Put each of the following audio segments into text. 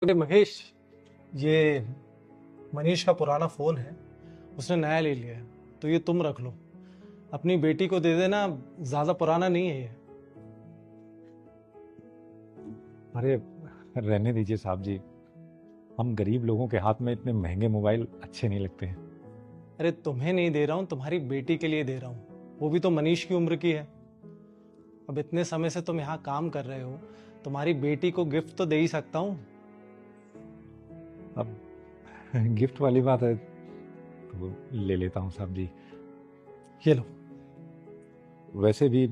अरे महेश, ये मनीष का पुराना फोन है, उसने नया ले लिया है, तो ये तुम रख लो। अपनी बेटी को दे देना, ज्यादा पुराना नहीं है ये। अरे रहने दीजिए साहब जी। हम गरीब लोगों के हाथ में इतने महंगे मोबाइल अच्छे नहीं लगते हैं। अरे तुम्हें नहीं दे रहा हूँ, तुम्हारी बेटी के लिए दे रहा हूँ, वो भी तो मनीष की उम्र की है। अब इतने समय से तुम यहाँ काम कर रहे हो, तुम्हारी बेटी को गिफ्ट तो दे ही सकता हूँ। अब गिफ्ट वाली बात है तो ले लेता हूँ साहब जी। ये लो। वैसे भी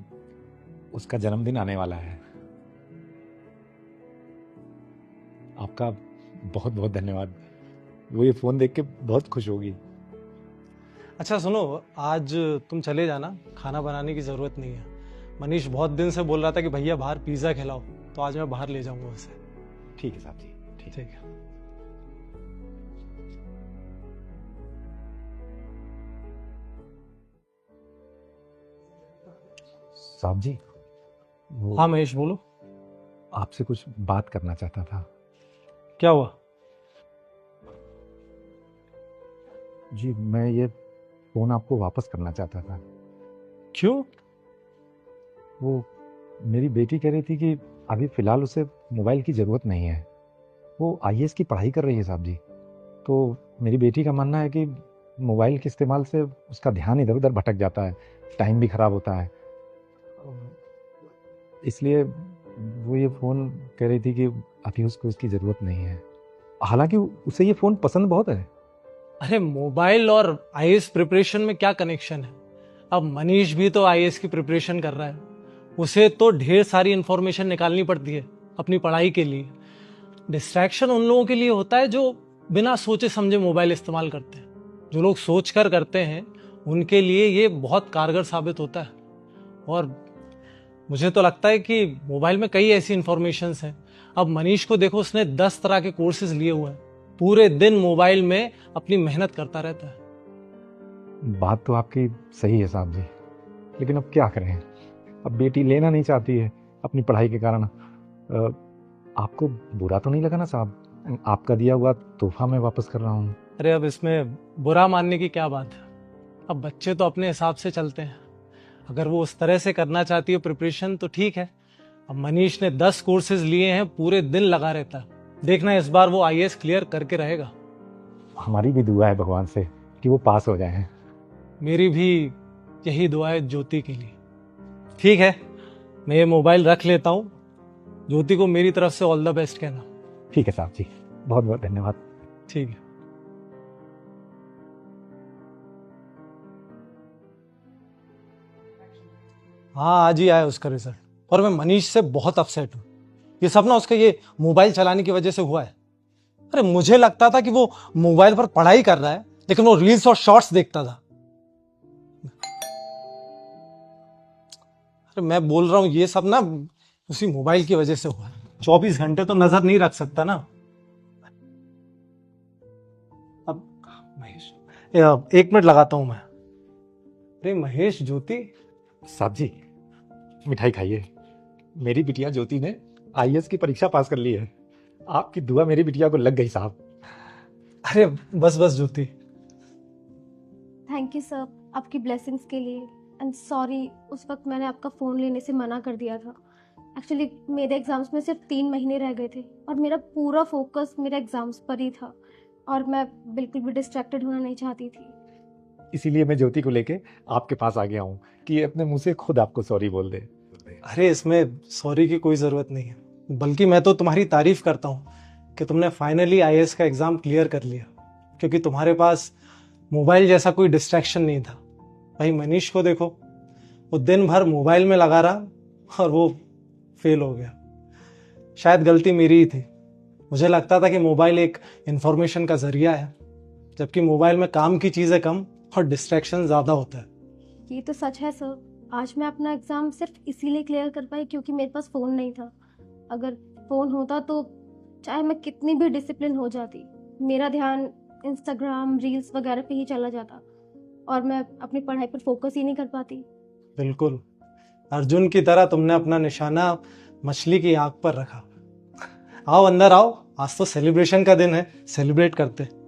उसका जन्मदिन आने वाला है। आपका बहुत बहुत धन्यवाद। वो ये फ़ोन देख के बहुत खुश होगी। अच्छा सुनो, आज तुम चले जाना, खाना बनाने की जरूरत नहीं है। मनीष बहुत दिन से बोल रहा था कि भैया बाहर पिज्जा खिलाओ, तो आज मैं बाहर ले जाऊंगा उसे। ठीक है साहब जी, ठीक है। ठीक है। साहब जी, वो हाँ महेश बोलो। आपसे कुछ बात करना चाहता था। क्या हुआ? जी, मैं ये फ़ोन आपको वापस करना चाहता था। क्यों? वो मेरी बेटी कह रही थी कि अभी फ़िलहाल उसे मोबाइल की ज़रूरत नहीं है। वो आईएएस की पढ़ाई कर रही है साहब जी। तो मेरी बेटी का मानना है कि मोबाइल के इस्तेमाल से उसका ध्यान इधर-उधर भटक जाता है, टाइम भी ख़राब होता है। इसलिए वो ये फ़ोन कह रही थी कि अभी उसको इसकी ज़रूरत नहीं है। हालाँकि उसे ये फ़ोन पसंद बहुत है। अरे मोबाइल और आईएएस प्रिपरेशन में क्या कनेक्शन है? अब मनीष भी तो आईएएस की प्रिपरेशन कर रहा है, उसे तो ढेर सारी इंफॉर्मेशन निकालनी पड़ती है अपनी पढ़ाई के लिए। डिस्ट्रैक्शन उन लोगों के लिए होता है जो बिना सोचे समझे मोबाइल इस्तेमाल करते हैं। जो लोग सोच कर करते हैं उनके लिए ये बहुत कारगर साबित होता है। और मुझे तो लगता है कि मोबाइल में कई ऐसी इंफॉर्मेशंस हैं। अब मनीष को देखो, उसने 10 तरह के कोर्सेज लिए हुए हैं, पूरे दिन मोबाइल में अपनी मेहनत करता रहता है। बात तो आपकी सही है साहब जी, लेकिन अब क्या करें? अब बेटी लेना नहीं चाहती है अपनी पढ़ाई के कारण। आपको बुरा तो नहीं लगा ना साहब? आपका दिया हुआ तोहफा मैं वापस कर रहा हूँ। अरे अब इसमें बुरा मानने की क्या बात है? अब बच्चे तो अपने हिसाब से चलते हैं। अगर वो उस तरह से करना चाहती है प्रिपरेशन तो ठीक है। अब मनीष ने 10 कोर्सेज लिए हैं, पूरे दिन लगा रहता है। देखना इस बार वो आईएएस क्लियर करके रहेगा। हमारी भी दुआ है भगवान से कि वो पास हो जाए। मेरी भी यही दुआ है ज्योति के लिए। ठीक है, मैं ये मोबाइल रख लेता हूँ। ज्योति को मेरी तरफ से ऑल द बेस्ट कहना। ठीक है साहब जी, बहुत बहुत धन्यवाद। ठीक है। हाँ, आज ही आया उसका रिजल्ट और मैं मनीष से बहुत अपसेट हूँ। ये सब ना उसका ये मोबाइल चलाने की वजह से हुआ है। अरे मुझे लगता था कि वो मोबाइल पर पढ़ाई कर रहा है, लेकिन वो रील्स और शॉर्ट्स देखता था। अरे मैं बोल रहा हूँ ये सब ना उसी मोबाइल की वजह से हुआ है। 24 घंटे तो नजर नहीं रख सकता ना। अब महेश, 1 मिनट लगाता हूं मैं। अरे महेश, ज्योति। साहब जी, मिठाई खाइए। मेरी बिटिया ज्योति ने आईएएस की परीक्षा पास कर ली है। आपकी दुआ मेरी बिटिया को लग गई साहब। अरे बस बस ज्योति। थैंक यू सर, आपकी ब्लेसिंग्स के लिए। एंड सॉरी, उस वक्त मैंने आपका फ़ोन लेने से मना कर दिया था। एक्चुअली मेरे एग्ज़ाम्स में सिर्फ 3 महीने रह गए थे और मेरा पूरा फोकस मेरे एग्ज़ाम्स पर ही था और मैं बिल्कुल भी डिस्ट्रैक्टेड होना नहीं चाहती थी। इसीलिए मैं ज्योति को लेके आपके पास आ गया हूँ कि ये अपने मुंह से खुद आपको सॉरी बोल दे। अरे इसमें सॉरी की कोई जरूरत नहीं है, बल्कि मैं तो तुम्हारी तारीफ करता हूँ कि तुमने फाइनली आईएएस का एग्जाम क्लियर कर लिया, क्योंकि तुम्हारे पास मोबाइल जैसा कोई डिस्ट्रैक्शन नहीं था। भाई मनीष को देखो, वो दिन भर मोबाइल में लगा रहा और वो फेल हो गया। शायद गलती मेरी ही थी। मुझे लगता था कि मोबाइल एक इंफॉर्मेशन का जरिया है, जबकि मोबाइल में काम की चीजें कम और डिस्ट्रैक्शन ज्यादा होता है। ये तो सच है सर। आज मैं अपना एग्ज़ाम सिर्फ इसीलिए क्लियर कर पाई क्योंकि मेरे पास फ़ोन नहीं था। अगर फ़ोन होता तो चाहे मैं कितनी भी डिसिप्लिन हो जाती, मेरा ध्यान इंस्टाग्राम रील्स वगैरह पे ही चला जाता और मैं अपनी पढ़ाई पर फोकस ही नहीं कर पाती। बिल्कुल, अर्जुन की तरह तुमने अपना निशाना मछली की आंख पर रखा। आओ अंदर आओ, आज तो सेलिब्रेशन का दिन है, सेलिब्रेट करते हैं।